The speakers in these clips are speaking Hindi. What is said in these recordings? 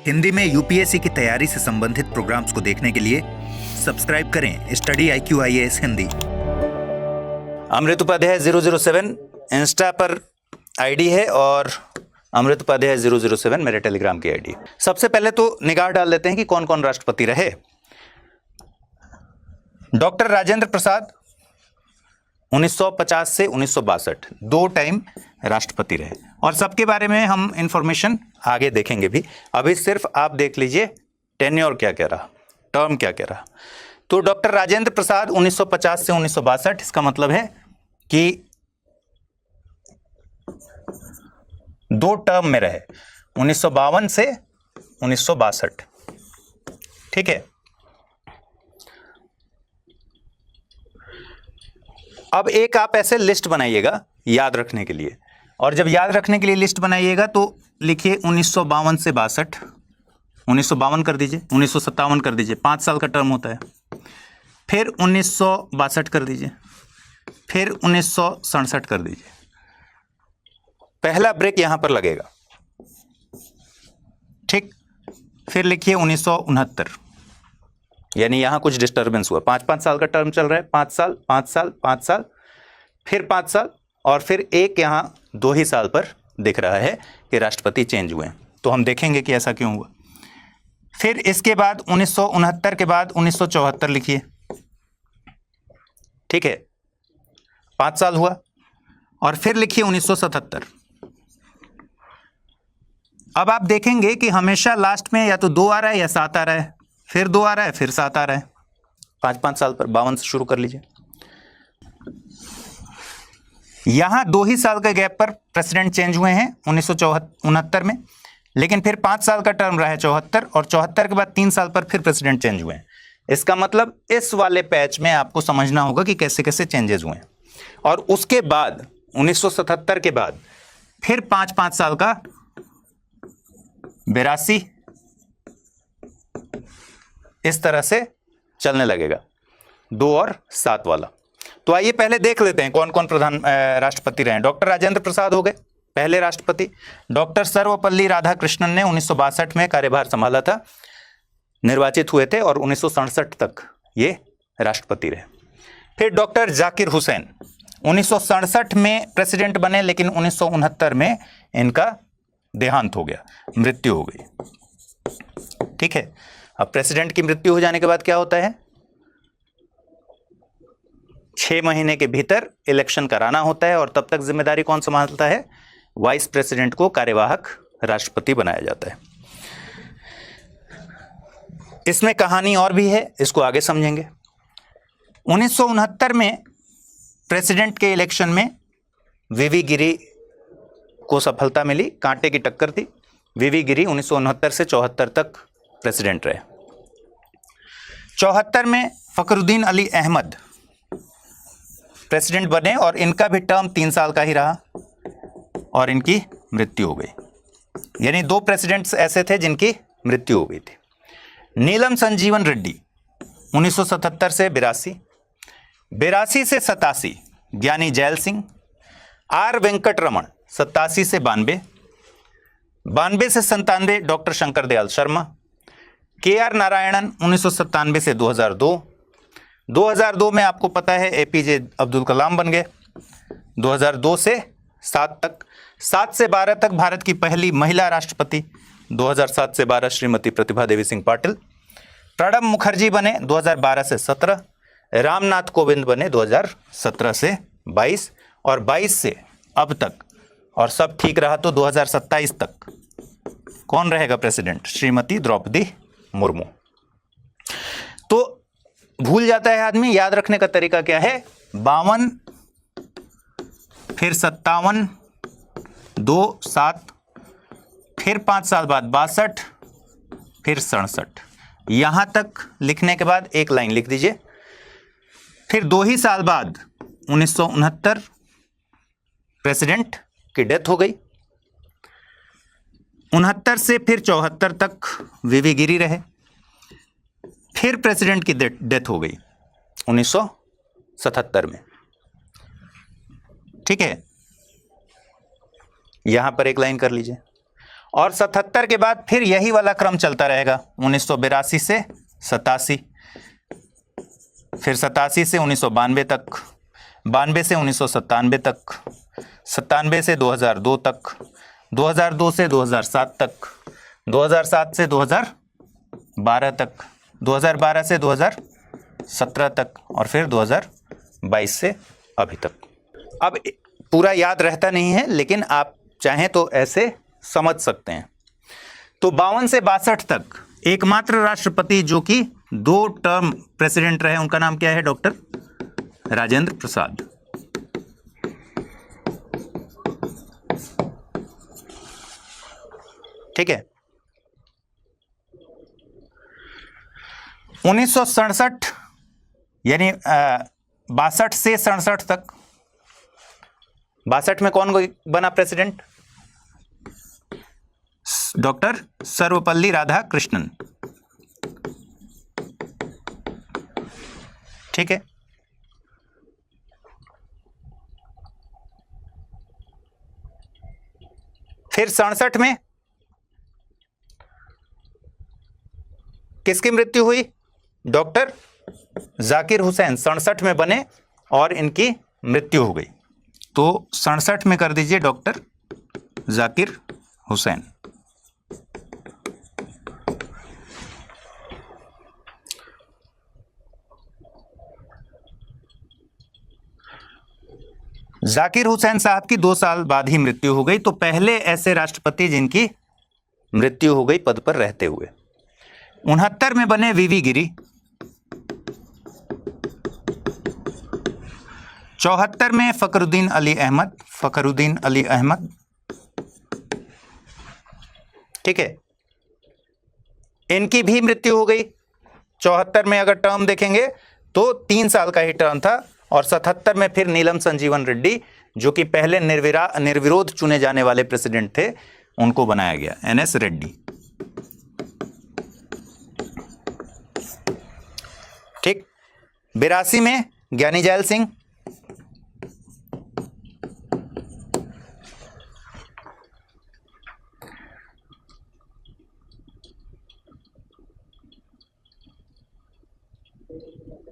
हिंदी में यूपीएससी की तैयारी से संबंधित प्रोग्राम्स को देखने के लिए सब्सक्राइब करें स्टडी IQ IAS हिंदी। अमृत उपाध्याय 007 इंस्टा पर आईडी है और अमृत उपाध्याय 007 मेरे टेलीग्राम की आईडी। सबसे पहले तो निगाह डाल लेते हैं कि कौन कौन राष्ट्रपति रहे। डॉक्टर राजेंद्र प्रसाद 1950 से 1962 दो टाइम राष्ट्रपति रहे और सबके बारे में हम इंफॉर्मेशन आगे देखेंगे भी। अभी सिर्फ आप देख लीजिए टेन्योर क्या कह रहा, टर्म क्या कह रहा। तो डॉक्टर राजेंद्र प्रसाद 1950 से 1962, इसका मतलब है कि दो टर्म में रहे, 1952 से 1962। ठीक है। अब एक आप ऐसे लिस्ट बनाइएगा याद रखने के लिए, और जब याद रखने के लिए लिस्ट बनाइएगा तो लिखिए 1952 से 62, 1952 कर दीजिए, 1957 कर दीजिए, 5 साल का टर्म होता है। फिर 1962 कर दीजिए, फिर 1967 कर दीजिए। पहला ब्रेक यहां पर लगेगा, ठीक। फिर लिखिए 1969, यानी यहां कुछ डिस्टर्बेंस हुआ। 5-5 साल का टर्म चल रहा है, 5 साल 5 साल 5 साल, फिर 5 साल, और फिर एक यहां 2 ही साल पर दिख रहा है कि राष्ट्रपति चेंज हुए। तो हम देखेंगे कि ऐसा क्यों हुआ। फिर इसके बाद 1969 के बाद 1974 लिखिए, ठीक है, 5 साल हुआ। और फिर लिखिए 1977। अब आप देखेंगे कि हमेशा लास्ट में या तो 2 आ रहा है या 7 आ रहा है, फिर 2 आ रहा है, फिर 7 आ रहा है। 5-5 साल पर 52 से शुरू कर लीजिए। यहां 2 ही साल के गैप पर प्रेसिडेंट चेंज हुए हैं 1969 में, लेकिन फिर 5 साल का टर्म रहा है 74, और 74 के बाद 3 साल पर फिर प्रेसिडेंट चेंज हुए हैं। इसका मतलब इस वाले पैच में आपको समझना होगा कि कैसे कैसे चेंजेस हुए हैं। और उसके बाद 1977 के बाद फिर 5-5 साल का 82, इस तरह से चलने लगेगा, 2 और 7 वाला। तो आइए पहले देख लेते हैं कौन कौन राष्ट्रपति रहे। डॉक्टर राजेंद्र प्रसाद हो गए पहले राष्ट्रपति। डॉक्टर सर्वपल्ली राधाकृष्णन ने 1962 में कार्यभार संभाला था, निर्वाचित हुए थे, और 1967 तक ये राष्ट्रपति रहे। फिर डॉक्टर जाकिर हुसैन 1967 में प्रेसिडेंट बने, लेकिन 1969 में इनका देहांत हो गया, मृत्यु हो गई। ठीक है। अब प्रेसिडेंट की मृत्यु हो जाने के बाद क्या होता है, 6 महीने के भीतर इलेक्शन कराना होता है, और तब तक जिम्मेदारी कौन संभालता है, वाइस प्रेसिडेंट को कार्यवाहक राष्ट्रपति बनाया जाता है। इसमें कहानी और भी है, इसको आगे समझेंगे। 1969 में प्रेसिडेंट के इलेक्शन में वीवी गिरी को सफलता मिली, कांटे की टक्कर थी। वीवी गिरी 1969 से 74 तक प्रेसिडेंट रहे। 74 में फखरुद्दीन अली अहमद प्रेसिडेंट बने, और इनका भी टर्म 3 साल का ही रहा, और इनकी मृत्यु हो गई। यानी 2 प्रेसिडेंट्स ऐसे थे जिनकी मृत्यु हो गई थी। नीलम संजीवन रेड्डी 1977 से 82, 82 से 87 ज्ञानी जैल सिंह, आर वेंकट रमन 87 से 92, 92 से 97 डॉक्टर शंकर दयाल शर्मा, KR नारायणन 1997 से 2002, 2002 में आपको पता है APJ अब्दुल कलाम बन गए। 2002 से 7 तक, 7 से 12 तक भारत की पहली महिला राष्ट्रपति 2007 से 12 श्रीमती प्रतिभा देवी सिंह पाटिल। प्रणब मुखर्जी बने 2012 से 17, रामनाथ कोविंद बने 2017 से 22, और 22 से अब तक, और सब ठीक रहा तो 2027 तक कौन रहेगा प्रेसिडेंट, श्रीमती द्रौपदी मुर्मू। तो भूल जाता है आदमी, याद रखने का तरीका क्या है, 52, फिर 57, 2, 7, फिर 5 साल बाद 62, फिर 67। यहां तक लिखने के बाद एक लाइन लिख दीजिए। फिर 2 ही साल बाद 1969 प्रेसिडेंट की डेथ हो गई। 69 से फिर 74 तक वीवी गिरी रहे, फिर प्रेसिडेंट की डेथ हो गई 1977 में। ठीक है, यहां पर एक लाइन कर लीजिए। और 77 के बाद फिर यही वाला क्रम चलता रहेगा, 1982 से 87, फिर 87 से 1992 तक, 92 से 1997 तक, 97 से 2002 तक, 2002 से 2007 तक, 2007 से 2012 तक, 2012 से 2017 तक और फिर 2022 से अभी तक। अब पूरा याद रहता नहीं है, लेकिन आप चाहें तो ऐसे समझ सकते हैं। तो 52 से 62 तक एकमात्र राष्ट्रपति जो कि 2 टर्म प्रेसिडेंट रहे, उनका नाम क्या है? डॉक्टर राजेंद्र प्रसाद। ठीक है। 1967 यानी 62 से 67 तक, 62 में कौन बना प्रेसिडेंट? डॉक्टर सर्वपल्ली राधाकृष्णन। ठीक है। फिर 67 में किसकी मृत्यु हुई? डॉक्टर जाकिर हुसैन 67 में बने और इनकी मृत्यु हो गई। तो 67 में कर दीजिए डॉक्टर जाकिर हुसैन। जाकिर हुसैन साहब की 2 साल बाद ही मृत्यु हो गई। तो पहले ऐसे राष्ट्रपति जिनकी मृत्यु हो गई पद पर रहते हुए। 69 में बने वीवी गिरी, 74 में फखरुद्दीन अली अहमद। ठीक है, इनकी भी मृत्यु हो गई। 74 में अगर टर्म देखेंगे तो 3 साल का ही टर्म था और 77 में फिर नीलम संजीवन रेड्डी जो कि पहले निर्विरोध चुने जाने वाले प्रेसिडेंट थे, उनको बनाया गया, NS रेड्डी। ठीक। 82 में ज्ञानी जैल सिंह,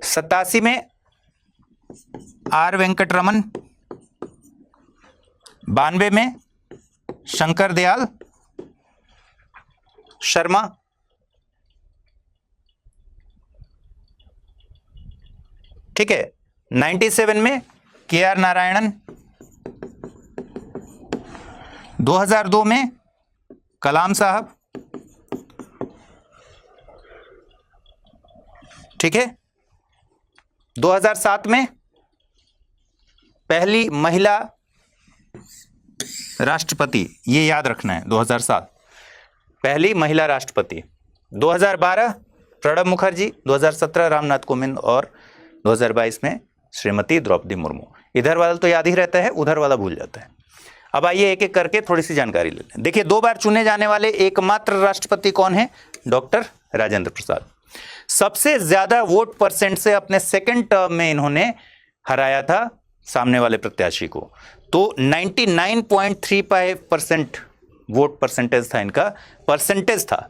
सतासी में R वेंकटरमन, 92 में शंकर दयाल शर्मा, ठीक है। 97 में KR नारायणन, 2002 में कलाम साहब, ठीक है। 2007 में पहली महिला राष्ट्रपति, ये याद रखना है, 2007 पहली महिला राष्ट्रपति। 2012 प्रणब मुखर्जी, 2017 रामनाथ कोविंद और 2022 में श्रीमती द्रौपदी मुर्मू। इधर वाला तो याद ही रहता है, उधर वाला भूल जाता है। अब आइए एक एक करके थोड़ी सी जानकारी ले लें। देखिए, 2 बार चुने जाने वाले एकमात्र राष्ट्रपति कौन है? डॉक्टर राजेंद्र प्रसाद। सबसे ज्यादा वोट परसेंट से अपने सेकंड टर्म में इन्होंने हराया था सामने वाले प्रत्याशी को। तो 99.35% वोट परसेंटेज था, इनका परसेंटेज था,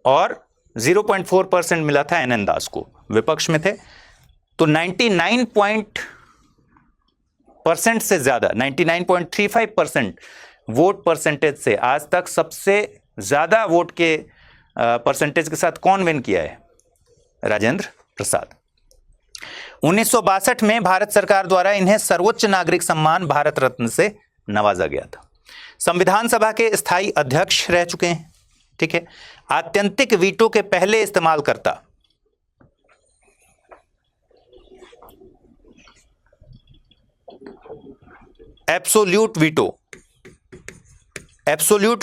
और 0.4% मिला था NN दास को, विपक्ष में थे। तो 99% से ज्यादा 99.35% वोट परसेंटेज से आज तक सबसे ज्यादा वोट के परसेंटेज के साथ कौन विन किया है? राजेंद्र प्रसाद। 1962 में भारत सरकार द्वारा इन्हें सर्वोच्च नागरिक सम्मान भारत रत्न से नवाजा गया था। संविधान सभा के स्थायी अध्यक्ष रह चुके हैं, ठीक है। आत्यंतिक वीटो के पहले इस्तेमालकर्ता, एब्सोल्यूट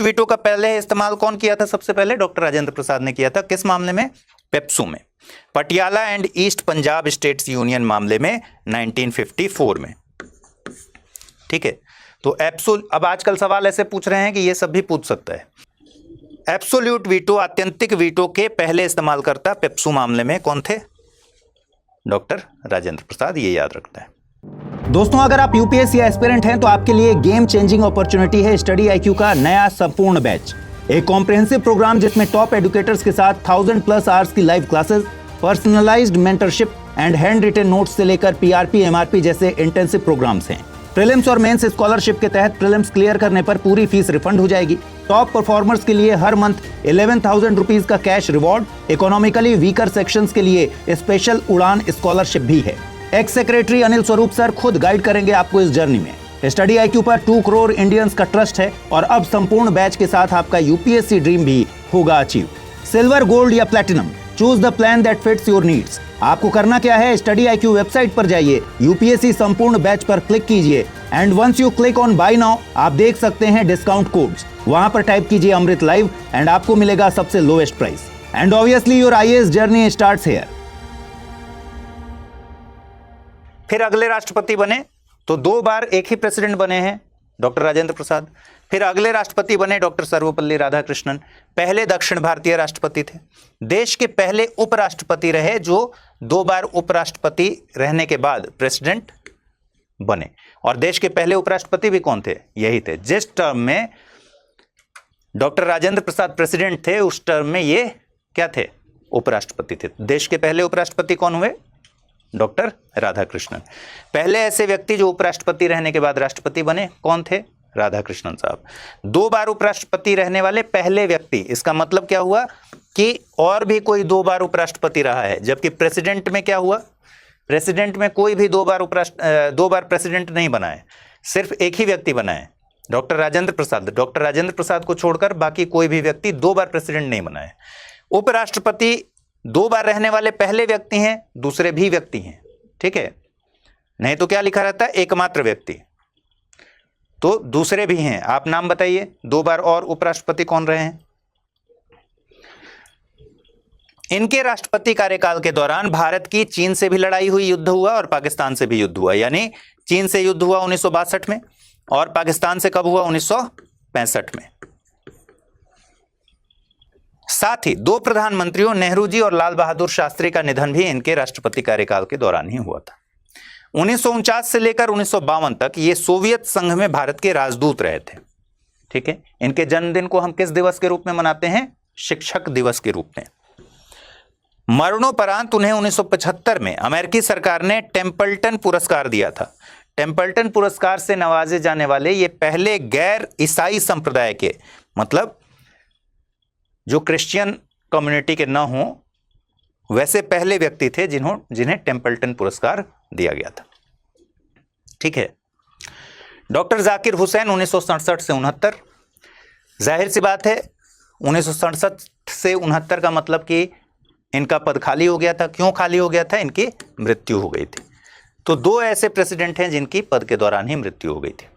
वीटो का पहले इस्तेमाल कौन किया था? सबसे पहले डॉक्टर राजेंद्र प्रसाद ने किया था। किस मामले में? पेप्सू में, Patiala and east Punjab states union मामले में 1954 में, ठीक है। तो अब आजकल सवाल ऐसे पूछ रहे हैं कि ये सब भी पूछ सकता है। एब्सोल्यूट वीटो, आत्यंतिक वीटो के पहले इस्तेमालकर्ता पेप्सू मामले में कौन थे? डॉक्टर राजेंद्र प्रसाद। ये याद रखना है। दोस्तों, अगर आप यूपीएससी एस्पिरेंट हैं तो आपके लिए गेम चेंजिंग अपॉर्चुनिटी है स्टडी IQ का नया संपूर्ण बैच। एक कॉम्प्रिहेंसिव प्रोग्राम जिसमें टॉप एडुकेटर्स के साथ 1000+ आवर्स की live classes, personalised mentorship and hand written notes से लेकर पीआरपी, एमआरपी जैसे इंटेंसिव प्रोग्राम्स हैं। प्रीलिम्स और मेंस स्कॉलरशिप के तहत प्रीलिम्स क्लियर करने पर पूरी फीस रिफंड हो जाएगी। टॉप परफॉर्मर्स के लिए हर मंथ 11,000 रुपीज का cash reward. Economically weaker sections के लिए स्पेशल उड़ान स्कॉलरशिप भी है। X secretary Anil Swarup sir खुद गाइड करेंगे आपको इस जर्नी में। स्टडी IQ पर 2 करोड़ इंडियंस का ट्रस्ट है और अब संपूर्ण बैच के साथ आपका यूपीएससी ड्रीम भी होगा अचीव। सिल्वर, गोल्ड या platinum, choose the plan that fits your needs. आपको करना क्या है, स्टडी IQ वेबसाइट पर जाइए, यूपीएससी संपूर्ण बैच पर क्लिक कीजिए and once you click on buy now आप देख सकते हैं डिस्काउंट कोड्स। वहां पर टाइप कीजिए अमृत लाइव एंड आपको मिलेगा सबसे lowest price. And obviously your IAS journey starts here. फिर अगले राष्ट्रपति बने तो 2 बार एक ही प्रेसिडेंट बने हैं, डॉक्टर राजेंद्र प्रसाद। फिर अगले राष्ट्रपति बने डॉक्टर सर्वपल्ली राधाकृष्णन, पहले दक्षिण भारतीय राष्ट्रपति थे। देश के पहले उपराष्ट्रपति रहे जो 2 बार उपराष्ट्रपति रहने के बाद प्रेसिडेंट बने। और देश के पहले उपराष्ट्रपति भी कौन थे, यही थे। जिस टर्म में डॉक्टर राजेंद्र प्रसाद प्रेसिडेंट थे उस टर्म में ये क्या थे, उपराष्ट्रपति थे। देश के पहले उपराष्ट्रपति कौन हुए, डॉक्टर राधाकृष्णन। पहले ऐसे व्यक्ति जो उपराष्ट्रपति रहने के बाद राष्ट्रपति बने कौन थे, राधाकृष्णन साहब। 2 बार उपराष्ट्रपति रहने वाले पहले व्यक्ति। इसका मतलब क्या हुआ कि और भी कोई 2 बार उपराष्ट्रपति रहा है, जबकि प्रेसिडेंट में क्या हुआ, प्रेसिडेंट में कोई भी 2 बार प्रेसिडेंट नहीं बना है, सिर्फ एक ही व्यक्ति बना है, डॉक्टर राजेंद्र प्रसाद। डॉक्टर राजेंद्र प्रसाद को छोड़कर बाकी कोई भी व्यक्ति 2 बार प्रेसिडेंट नहीं बना है। उपराष्ट्रपति 2 बार रहने वाले पहले व्यक्ति हैं, दूसरे भी व्यक्ति हैं, ठीक है। नहीं तो क्या लिखा रहता है, एकमात्र व्यक्ति, तो दूसरे भी हैं। आप नाम बताइए 2 बार और उपराष्ट्रपति कौन रहे हैं। इनके राष्ट्रपति कार्यकाल के दौरान भारत की चीन से भी लड़ाई हुई, युद्ध हुआ, और पाकिस्तान से भी युद्ध हुआ। यानी चीन से युद्ध हुआ 1962 में और पाकिस्तान से कब हुआ, 1965 में। साथ ही 2 प्रधानमंत्रियों नेहरू जी और लाल बहादुर शास्त्री का निधन भी इनके राष्ट्रपति कार्यकाल के दौरान ही हुआ था। 1949 से लेकर 1952 तक ये सोवियत संघ में भारत के राजदूत रहे थे, ठीक है। इनके जन्मदिन को हम किस दिवस के रूप में मनाते हैं, शिक्षक दिवस के रूप में। मरणोपरांत उन्हें 1975 में अमेरिकी सरकार ने टेम्पल्टन पुरस्कार दिया था। टेम्पल्टन पुरस्कार से नवाजे जाने वाले ये पहले गैर ईसाई संप्रदाय के, मतलब जो क्रिश्चियन कम्युनिटी के न हो वैसे पहले व्यक्ति थे जिन्हें टेम्पल्टन पुरस्कार दिया गया था, ठीक है। डॉक्टर जाकिर हुसैन 1967 से 69। जाहिर सी बात है 1967 से 69 का मतलब कि इनका पद खाली हो गया था। क्यों खाली हो गया था, इनकी मृत्यु हो गई थी। तो 2 ऐसे प्रेसिडेंट हैं जिनकी पद के दौरान ही मृत्यु हो गई थी।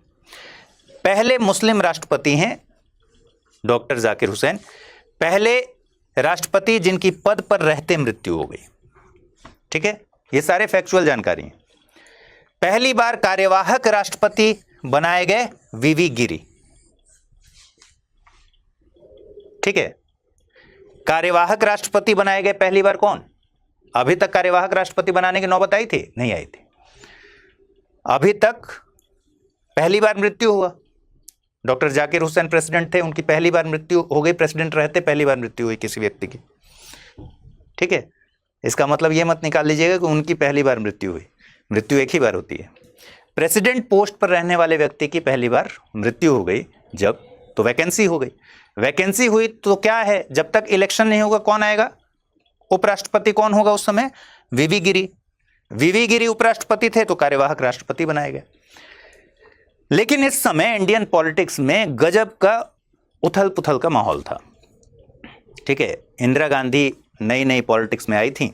पहले मुस्लिम राष्ट्रपति हैं डॉक्टर जाकिर हुसैन, पहले राष्ट्रपति जिनकी पद पर रहते मृत्यु हो गई, ठीक है। ये सारे फैक्चुअल जानकारी हैं। पहली बार कार्यवाहक राष्ट्रपति बनाए गए वीवी गिरी, ठीक है। कार्यवाहक राष्ट्रपति बनाए गए पहली बार कौन, अभी तक कार्यवाहक राष्ट्रपति बनाने की नौबत आई थी, नहीं आई थी। अभी तक पहली बार मृत्यु हुआ। डॉक्टर जाकिर हुसैन प्रेसिडेंट थे, उनकी पहली बार मृत्यु हो गई, प्रेसिडेंट रहते पहली बार मृत्यु हुई किसी व्यक्ति की, ठीक है। इसका मतलब यह मत निकाल लीजिएगा कि उनकी पहली बार मृत्यु हुई, मृत्यु एक ही बार होती है। प्रेसिडेंट पोस्ट पर रहने वाले व्यक्ति की पहली बार मृत्यु हो गई जब, तो वैकेंसी हो गई। वैकेंसी हुई तो क्या है, जब तक इलेक्शन नहीं होगा कौन आएगा, उपराष्ट्रपति कौन होगा उस समय, वीवी गिरी। वीवी गिरी उपराष्ट्रपति थे तो कार्यवाहक राष्ट्रपति बनाए गए। लेकिन इस समय इंडियन पॉलिटिक्स में गजब का उथल पुथल का माहौल था, ठीक है। इंदिरा गांधी नई नई पॉलिटिक्स में आई थी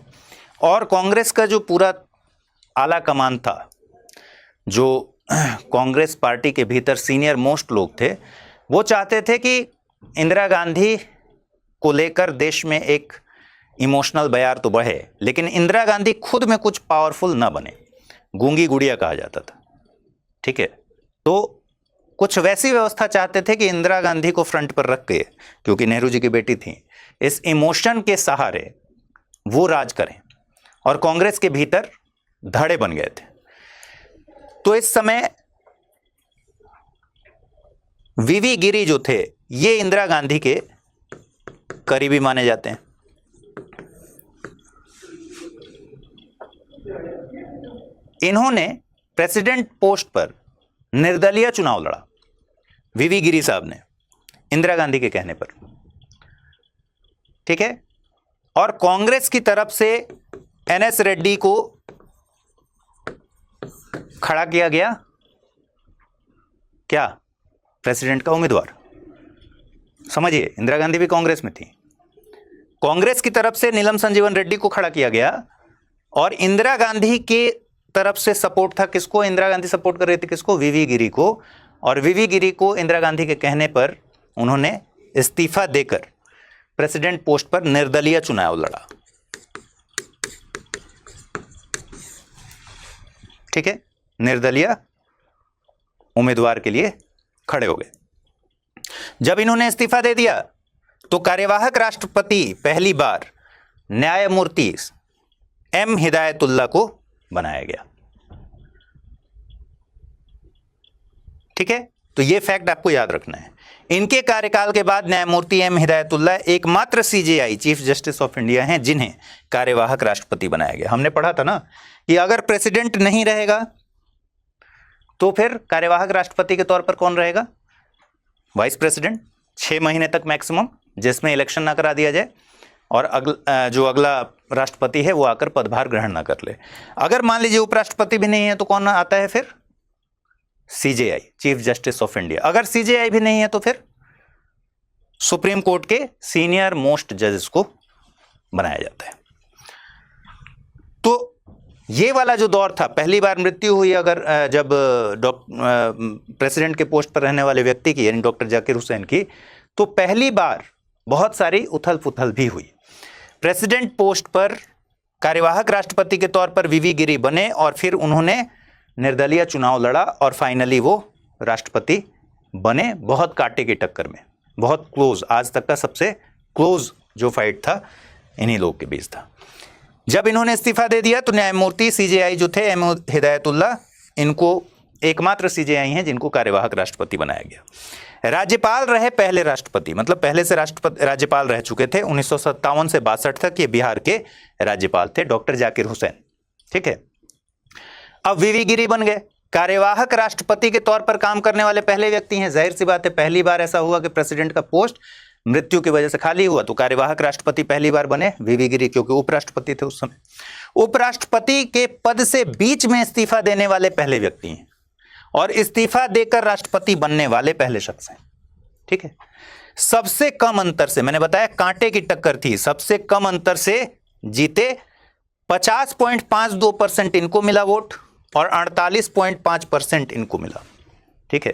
और कांग्रेस का जो पूरा आला कमान था, जो कांग्रेस पार्टी के भीतर सीनियर मोस्ट लोग थे, वो चाहते थे कि इंदिरा गांधी को लेकर देश में एक इमोशनल बयार तो बढ़े, लेकिन इंदिरा गांधी खुद में कुछ पावरफुल ना बने, गूंगी गुड़िया कहा जाता था, ठीक है। तो कुछ वैसी व्यवस्था चाहते थे कि इंदिरा गांधी को फ्रंट पर रख के, क्योंकि नेहरू जी की बेटी थी, इस इमोशन के सहारे वो राज करें, और कांग्रेस के भीतर धड़े बन गए थे। तो इस समय वीवी गिरी जो थे ये इंदिरा गांधी के करीबी माने जाते हैं। इन्होंने प्रेसिडेंट पोस्ट पर निर्दलीय चुनाव लड़ा, वीवी गिरी साहब ने, इंदिरा गांधी के कहने पर, ठीक है। और कांग्रेस की तरफ से एनएस रेड्डी को खड़ा किया गया, क्या, प्रेसिडेंट का उम्मीदवार। समझिए, इंदिरा गांधी भी कांग्रेस में थी। कांग्रेस की तरफ से नीलम संजीवन रेड्डी को खड़ा किया गया और इंदिरा गांधी के तरफ से सपोर्ट था किसको? इंदिरा गांधी सपोर्ट कर रही थी किसको? वीवी गिरी को। और वीवी गिरी को इंदिरा गांधी के कहने पर उन्होंने इस्तीफा देकर प्रेसिडेंट पोस्ट पर निर्दलीय चुनाव लड़ा, ठीक है, निर्दलीय उम्मीदवार के लिए खड़े हो गए। जब इन्होंने इस्तीफा दे दिया तो कार्यवाहक राष्ट्रपति पहली बार न्यायमूर्ति एम हिदायतुल्लाह को बनाया गया, ठीक है। तो यह फैक्ट आपको याद रखना है। इनके कार्यकाल के बाद न्यायमूर्ति एम हिदायतुल्लाह एकमात्र CJI chief justice of India हैं जिन्हें कार्यवाहक राष्ट्रपति बनाया गया। हमने पढ़ा था ना कि अगर प्रेसिडेंट नहीं रहेगा तो फिर कार्यवाहक राष्ट्रपति के तौर पर कौन रहेगा? वाइस प्रेसिडेंट, 6 महीने तक मैक्सिमम, जिसमें इलेक्शन ना करा दिया जाए और जो अगला राष्ट्रपति है वो आकर पदभार ग्रहण ना कर ले। अगर मान लीजिए उपराष्ट्रपति भी नहीं है तो कौन आता है फिर? CJI, chief justice of India. अगर सीजेआई भी नहीं है तो फिर सुप्रीम कोर्ट के सीनियर मोस्ट जजेस को बनाया जाता है। तो ये वाला जो दौर था, पहली बार मृत्यु हुई अगर जब प्रेसिडेंट के पोस्ट पर रहने वाले व्यक्ति की, यानी डॉक्टर जाकिर हुसैन की, तो पहली बार बहुत सारी उथल पुथल भी हुई। प्रेसिडेंट पोस्ट पर कार्यवाहक राष्ट्रपति के तौर पर वीवी गिरी बने और फिर उन्होंने निर्दलीय चुनाव लड़ा और फाइनली वो राष्ट्रपति बने, बहुत कांटे की टक्कर में, बहुत क्लोज, आज तक का सबसे क्लोज जो फाइट था इन्हीं लोग के बीच था। जब इन्होंने इस्तीफा दे दिया तो न्यायमूर्ति सीजेआई जो थे एम हिदायतुल्लाह, इनको एकमात्र सीजेआई हैं जिनको कार्यवाहक राष्ट्रपति बनाया गया। राज्यपाल रहे पहले राष्ट्रपति, मतलब पहले से राज्यपाल रह चुके थे, 1957 से 62 तक ये बिहार के राज्यपाल थे, डॉक्टर जाकिर हुसैन, ठीक है। अब वीवी गिरी बन गए, कार्यवाहक राष्ट्रपति के तौर पर काम करने वाले पहले व्यक्ति हैं। जाहिर सी बात है, पहली बार ऐसा हुआ कि प्रेसिडेंट का पोस्ट मृत्यु की वजह से खाली हुआ तो कार्यवाहक राष्ट्रपति पहली बार बने वीवी गिरी, क्योंकि उपराष्ट्रपति थे उस समय। उपराष्ट्रपति के पद से बीच में इस्तीफा देने वाले पहले व्यक्ति हैं और इस्तीफा देकर राष्ट्रपति बनने वाले पहले शख्स हैं, ठीक है। सबसे कम अंतर से, मैंने बताया कांटे की टक्कर थी, सबसे कम अंतर से जीते। 50.52% इनको मिला वोट और 48.5% इनको मिला, ठीक है।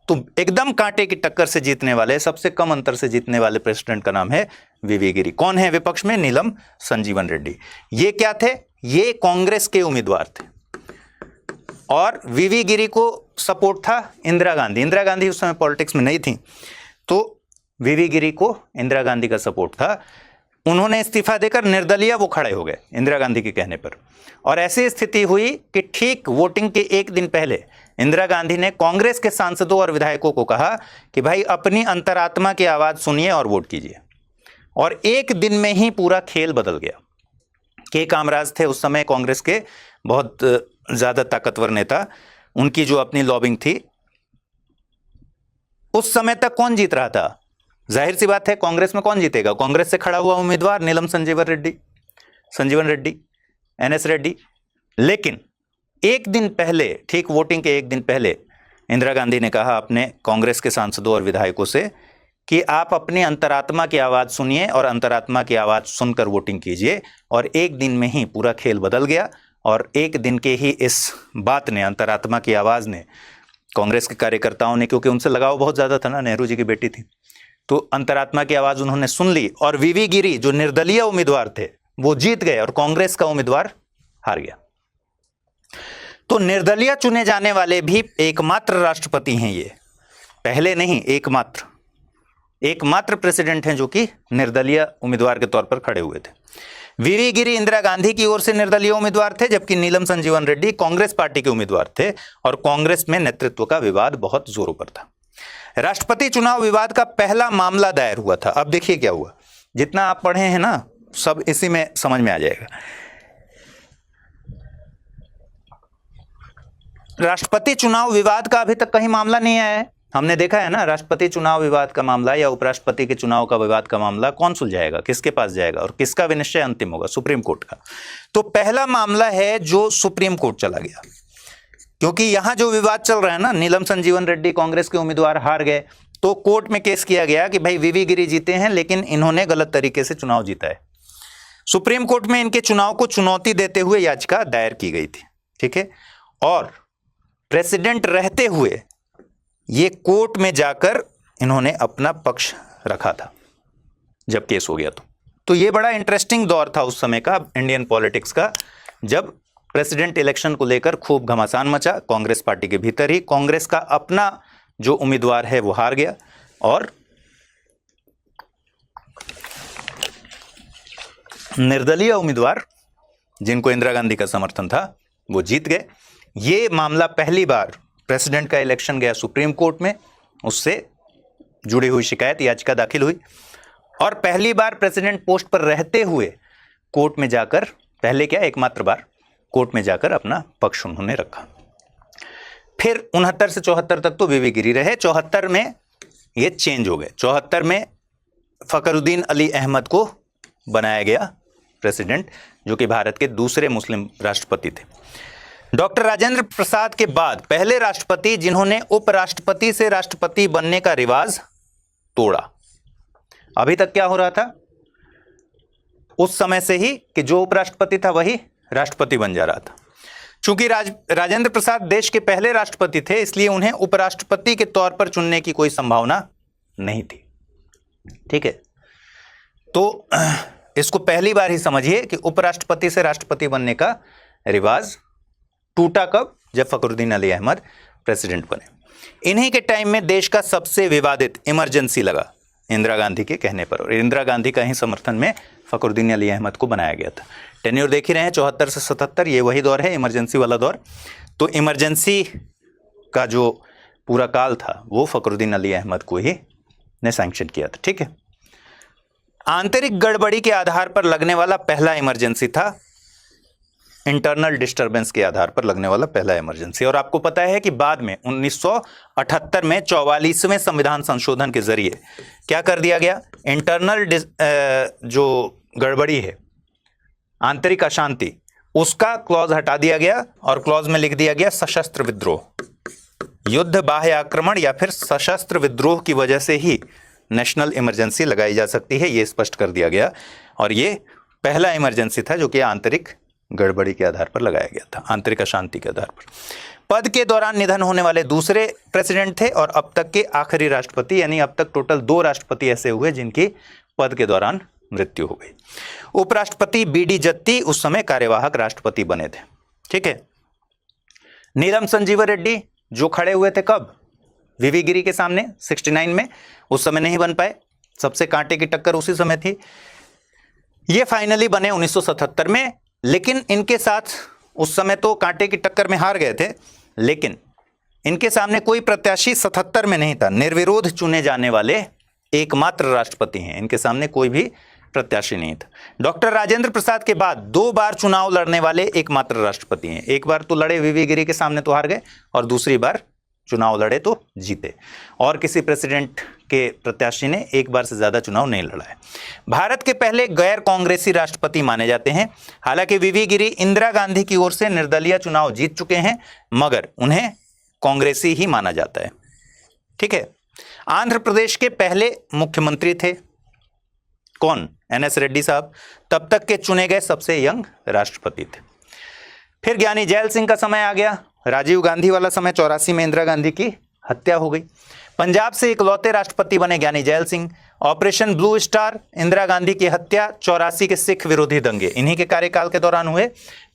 तो एकदम कांटे की टक्कर से जीतने वाले, सबसे कम अंतर से जीतने वाले प्रेसिडेंट का नाम है वीवी गिरी। कौन है विपक्ष में? नीलम संजीवन रेड्डी। ये क्या थे? ये कांग्रेस के उम्मीदवार थे और वीवी गिरी को सपोर्ट था इंदिरा गांधी। इंदिरा गांधी उस समय पॉलिटिक्स में नहीं थी, तो वीवी गिरी को इंदिरा गांधी का सपोर्ट था। उन्होंने इस्तीफा देकर निर्दलीय वो खड़े हो गए इंदिरा गांधी के कहने पर, और ऐसी स्थिति हुई कि ठीक वोटिंग के एक दिन पहले इंदिरा गांधी ने कांग्रेस के सांसदों और विधायकों को कहा कि भाई अपनी अंतरात्मा की आवाज़ सुनिए और वोट कीजिए। और एक दिन में ही पूरा खेल बदल गया। के कामराज थे उस समय कांग्रेस के बहुत ज़्यादा ताकतवर नेता, उनकी जो अपनी लॉबिंग थी, उस समय तक कौन जीत रहा था? जाहिर सी बात है कांग्रेस में कौन जीतेगा? कांग्रेस से खड़ा हुआ उम्मीदवार नीलम संजीवन रेड्डी, एनएस रेड्डी। लेकिन एक दिन पहले, ठीक वोटिंग के एक दिन पहले, इंदिरा गांधी ने कहा अपने कांग्रेस के सांसदों और विधायकों से कि आप अपनी अंतरात्मा की आवाज़ सुनिए और अंतरात्मा की आवाज़ सुनकर वोटिंग कीजिए। और एक दिन में ही पूरा खेल बदल गया और एक दिन के ही इस बात ने, अंतरात्मा की आवाज़ ने, कांग्रेस के कार्यकर्ताओं ने, क्योंकि उनसे लगाव बहुत ज़्यादा था ना, नेहरू जी की बेटी थी, तो अंतरात्मा की आवाज़ उन्होंने सुन ली और वीवी गिरी जो निर्दलीय उम्मीदवार थे वो जीत गए और कांग्रेस का उम्मीदवार हार गया। तो निर्दलीय चुने जाने वाले भी एकमात्र राष्ट्रपति हैं ये, पहले नहीं, एकमात्र प्रेसिडेंट हैं जो कि निर्दलीय उम्मीदवार के तौर पर खड़े हुए थे। वीवी गिरी इंदिरा गांधी की ओर से निर्दलीय उम्मीदवार थे, जबकि नीलम संजीवन रेड्डी कांग्रेस पार्टी के उम्मीदवार थे और कांग्रेस में नेतृत्व का विवाद बहुत जोरों पर था। राष्ट्रपति चुनाव विवाद का पहला मामला दायर हुआ था। अब देखिए क्या हुआ, जितना आप पढ़े हैं ना सब इसी में समझ में आ जाएगा। राष्ट्रपति चुनाव विवाद का अभी तक कहीं मामला नहीं आया है। हमने देखा है ना, राष्ट्रपति चुनाव विवाद का मामला या उपराष्ट्रपति के चुनाव का विवाद का मामला कौन सुलझाएगा, किसके पास जाएगा और किसका विनिश्चय अंतिम होगा, सुप्रीम कोर्ट का। तो पहला मामला है जो सुप्रीम कोर्ट चला गया, क्योंकि यहां जो विवाद चल रहा है ना, नीलम संजीवन रेड्डी कांग्रेस के उम्मीदवार हार गए, तो कोर्ट में केस किया गया कि भाई वीवी गिरी जीते हैं लेकिन इन्होंने गलत तरीके से चुनाव जीता है। सुप्रीम कोर्ट में इनके चुनाव को चुनौती देते हुए याचिका दायर की गई थी, ठीक है। और प्रेसिडेंट रहते हुए ये कोर्ट में जाकर इन्होंने अपना पक्ष रखा था जब केस हो गया। तो ये बड़ा इंटरेस्टिंग दौर था उस समय का इंडियन पॉलिटिक्स का, जब प्रेसिडेंट इलेक्शन को लेकर खूब घमासान मचा कांग्रेस पार्टी के भीतर ही। कांग्रेस का अपना जो उम्मीदवार है वो हार गया और निर्दलीय उम्मीदवार जिनको इंदिरा गांधी का समर्थन था वो जीत गए। ये मामला पहली बार प्रेसिडेंट का इलेक्शन गया सुप्रीम कोर्ट में, उससे जुड़ी हुई शिकायत याचिका दाखिल हुई और पहली बार प्रेसिडेंट पोस्ट पर रहते हुए कोर्ट में जाकर, पहले क्या एकमात्र बार कोर्ट में जाकर अपना पक्ष उन्होंने रखा। फिर 69 से 74 तक तो वीवी गिरी रहे। 74 में ये चेंज हो गए। 74 में फखरुद्दीन अली अहमद को बनाया गया प्रेसिडेंट, जो कि भारत के दूसरे मुस्लिम राष्ट्रपति थे। डॉक्टर राजेंद्र प्रसाद के बाद पहले राष्ट्रपति जिन्होंने उपराष्ट्रपति से राष्ट्रपति बनने का रिवाज तोड़ा। अभी तक क्या हो रहा था उस समय से ही कि जो उपराष्ट्रपति था वही राष्ट्रपति बन जा रहा था। चूंकि राजेंद्र प्रसाद देश के पहले राष्ट्रपति थे, इसलिए उन्हें उपराष्ट्रपति के तौर पर चुनने की कोई संभावना नहीं थी, ठीक है। तो इसको पहली बार ही समझिए कि उपराष्ट्रपति से राष्ट्रपति बनने का रिवाज टूटा कब, जब फखरुद्दीन अली अहमद प्रेसिडेंट बने। इन्हीं के टाइम में देश का सबसे विवादित इमरजेंसी लगा इंदिरा गांधी के कहने पर, और इंदिरा गांधी का ही समर्थन में फखरुद्दीन अली अहमद को बनाया गया था। टेन्योर देख ही रहे हैं 74 से 77, ये वही दौर है इमरजेंसी वाला दौर। तो इमरजेंसी का जो पूरा काल था वो फखरुद्दीन अली अहमद को ही ने सैंक्शन किया था, ठीक है। आंतरिक गड़बड़ी के आधार पर लगने वाला पहला इमरजेंसी था, इंटरनल डिस्टरबेंस के आधार पर लगने वाला पहला इमरजेंसी। और आपको पता है कि बाद में 1978 में 44वें संविधान संशोधन के जरिए क्या कर दिया गया, इंटरनल जो गड़बड़ी है, आंतरिक अशांति, उसका क्लॉज हटा दिया गया और क्लॉज में लिख दिया गया सशस्त्र विद्रोह, युद्ध, बाह्य आक्रमण या फिर सशस्त्र विद्रोह की वजह से ही नेशनल इमरजेंसी लगाई जा सकती है, ये स्पष्ट कर दिया गया। और ये पहला इमरजेंसी था जो कि आंतरिक गड़बड़ी के आधार पर लगाया गया था, आंतरिक अशांति के आधार पर। पद के दौरान निधन होने वाले दूसरे प्रेसिडेंट थे और अब तक के आखिरी राष्ट्रपति, यानी अब तक टोटल 2 राष्ट्रपति ऐसे हुए जिनकी पद के दौरान मृत्यु हो गई। उपराष्ट्रपति बीडी जत्ती उस समय कार्यवाहक राष्ट्रपति बने थे, ठीक है। नीलम संजीवन रेड्डी जो खड़े हुए थे कब, वीवी गिरी के सामने 69 में, उस समय नहीं बन पाए, सबसे कांटे की टक्कर उसी समय थी। ये फाइनली बने 1977 में, लेकिन इनके साथ उस समय तो कांटे की टक्कर में हार गए थे, लेकिन इनके सामने कोई प्रत्याशी 77 में नहीं था। निर्विरोध चुने जाने वाले एकमात्र राष्ट्रपति हैं, इनके सामने कोई भी प्रत्याशी नहीं था। डॉक्टर राजेंद्र प्रसाद के बाद 2 बार चुनाव लड़ने वाले एकमात्र राष्ट्रपति हैं। एक बार तो लड़े वीवी गिरी के सामने तो हार गए, और दूसरी बार चुनाव लड़े तो जीते। और किसी प्रेसिडेंट के प्रत्याशी ने एक बार से ज्यादा चुनाव नहीं लड़ा है। भारत के पहले गैर कांग्रेसी राष्ट्रपति माने जाते हैं। हालांकि वीवी गिरी इंदिरा गांधी की ओर से निर्दलीय चुनाव जीत चुके हैं, मगर उन्हें कांग्रेसी ही माना जाता है, ठीक है। आंध्र प्रदेश के पहले मुख्यमंत्री थे कौन, NS रेड्डी साहब, तब तक के चुने गए सबसे यंग राष्ट्रपति थे। फिर ज्ञानी जैल सिंह का समय आ गया, राजीव गांधी वाला समय, 84 में इंदिरा गांधी की हत्या हो गई। पंजाब से इकलौते राष्ट्रपति बने ज्ञानी gel Singh. Operation blue star, Indira Gandhi की हत्या, 84 के सिख विरोधी दंगे इन्हीं के कार्यकाल के दौरान हुए।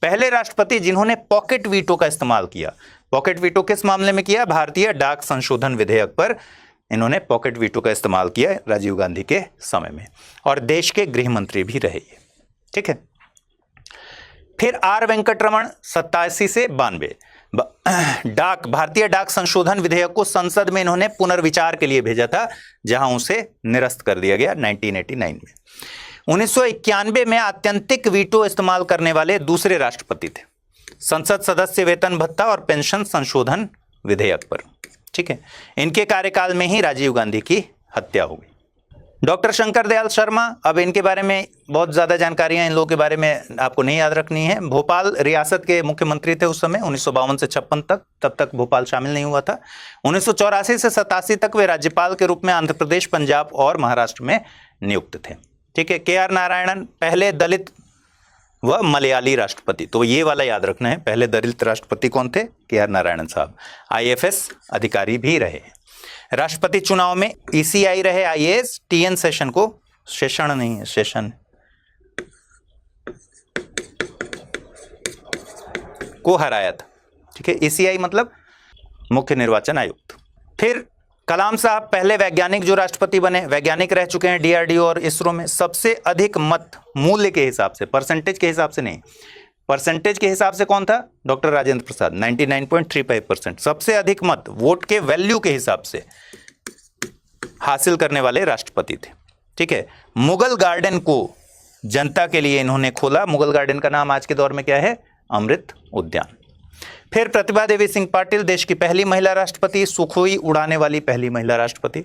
पहले राष्ट्रपति जिन्होंने पॉकेट वीटो का इस्तेमाल किया। पॉकेट वीटो किस मामले में किया, भारतीय डाक संशोधन विधेयक पर इन्होंने पॉकेट वीटो का इस्तेमाल किया राजीव गांधी के समय में, और देश के गृह मंत्री भी रहे, ठीक है। फिर आर वेंकटरमण 87 से 92, भारतीय डाक संशोधन विधेयक को संसद में इन्होंने पुनर्विचार के लिए भेजा था, जहां उसे निरस्त कर दिया गया 1989 में। 1991 में आत्यंतिक वीटो इस्तेमाल करने वाले दूसरे राष्ट्रपति थे संसद सदस्य वेतन भत्ता और पेंशन संशोधन विधेयक पर। ठीक है, इनके कार्यकाल में ही राजीव गांधी की हत्या हो गई। डॉक्टर शंकर दयाल शर्मा, अब इनके बारे में बहुत ज़्यादा जानकारियां इन लोगों के बारे में आपको नहीं याद रखनी है। भोपाल रियासत के मुख्यमंत्री थे उस समय 1952 से 56 तक, तब तक भोपाल शामिल नहीं हुआ था। 1984 से 87 तक वे राज्यपाल के रूप में आंध्र प्रदेश, पंजाब और महाराष्ट्र में नियुक्त थे। ठीक है, के आर नारायणन पहले दलित व मलयाली राष्ट्रपति, तो ये वाला याद रखना है, पहले दलित राष्ट्रपति कौन थे? के आर नारायणन साहब। IFS अधिकारी भी रहे। राष्ट्रपति चुनाव में ECI रहे IAS, TN सेशन को, सेशन नहीं है, सेशन को हराया था। ठीक है, ECI मतलब मुख्य निर्वाचन आयुक्त। फिर कलाम साहब पहले वैज्ञानिक जो राष्ट्रपति बने, वैज्ञानिक रह चुके हैं DRDO और इसरो में। सबसे अधिक मत मूल्य के हिसाब से, परसेंटेज के हिसाब से नहीं, परसेंटेज के हिसाब से कौन था? डॉक्टर राजेंद्र प्रसाद 99.35%। सबसे अधिक मत वोट के वैल्यू के हिसाब से हासिल करने वाले राष्ट्रपति थे। ठीक है, मुगल गार्डन को जनता के लिए इन्होंने खोला। मुगल गार्डन का नाम आज के दौर में क्या है? अमृत उद्यान। फिर प्रतिभा देवी सिंह पाटिल देश की पहली महिला राष्ट्रपति, सुखोई उड़ाने वाली पहली महिला राष्ट्रपति।